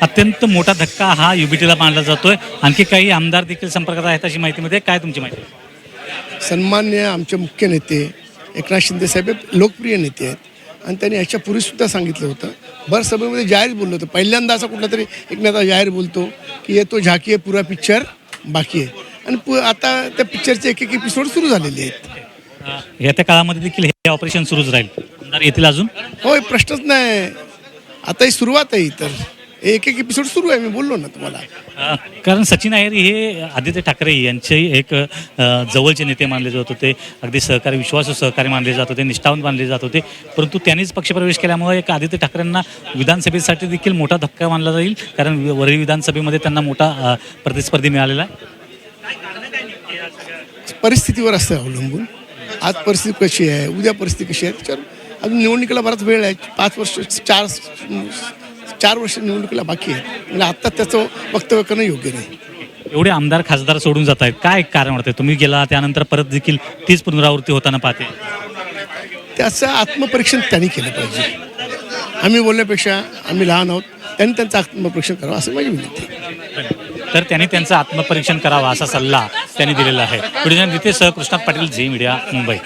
अत्यंत मोठा धक्का हा युबीटीला मानला जातोय. आणखी काही आमदार देखील संपर्कात आहेत अशी माहिती मिळते. काय तुमची माहिती? सन्मान्य आमचे मुख्य नेते एकनाथ शिंदे साहेब हे लोकप्रिय नेते आहेत आणि त्यांनी याच्या पूर्वीसुद्धा सांगितलं होतं. भर सभेमध्ये जाहीर बोललं होतं. पहिल्यांदा असा कुठला तरी एक नेता जाहीर बोलतो की ये तो झाकी आहे, पुरा पिक्चर बाकी आहे. आणि आता त्या पिक्चरचे एक एपिसोड सुरू झालेले आहेत. येत्या काळामध्ये देखील हे ऑपरेशन सुरूच राहील. आमदार येतील अजून? होय, प्रश्नच नाही. आता ही सुरुवात आहे. तर एक एपिसोड सुरू आहे. मी बोललो ना तुम्हाला. कारण सचिन अय्यर हे आदित्य ठाकरे यांचे एक जवळचे नेते मानले जात होते. अगदी सहकारी, विश्वासू सहकारी मानले जात होते, निष्ठावंत मानले जात होते. परंतु त्यांनीच पक्षप्रवेश केल्यामुळे एक आदित्य ठाकरेंना विधानसभेसाठी देखील मोठा धक्का मानला जाईल. कारण वरळी विधानसभेमध्ये त्यांना मोठा प्रतिस्पर्धी मिळालेला आहे. परिस्थितीवर असतं अवलंबून. आज परिस्थिती कशी आहे, उद्या परिस्थिती कशी आहे, त्याच्यावर अजून निवडणुकीला बराच वेळ आहे. 5 वर्ष 4 वर्ष निवडणुकीला बाकी आहे. म्हणजे आत्ता त्याचं वक्तव्य करणं योग्य नाही. एवढे आमदार खासदार सोडून जात आहेत, काय कारण वाटतं? तुम्ही गेला त्यानंतर परत देखील तीच पुनरावृत्ती होताना पाहते. त्याचं आत्मपरीक्षण त्यांनी केलं पाहिजे. आम्ही बोलण्यापेक्षा आम्ही लहान आहोत, त्यांनी त्यांचं आत्मपरीक्षण करावं असं माझी विनंती आहे. तर त्यांनी त्यांचं आत्मपरीक्षण करावं असा सल्ला त्यांनी दिलेला आहे. व्हिडिओ नितेश सह कृष्णात पाटील, झी मीडिया, मुंबई.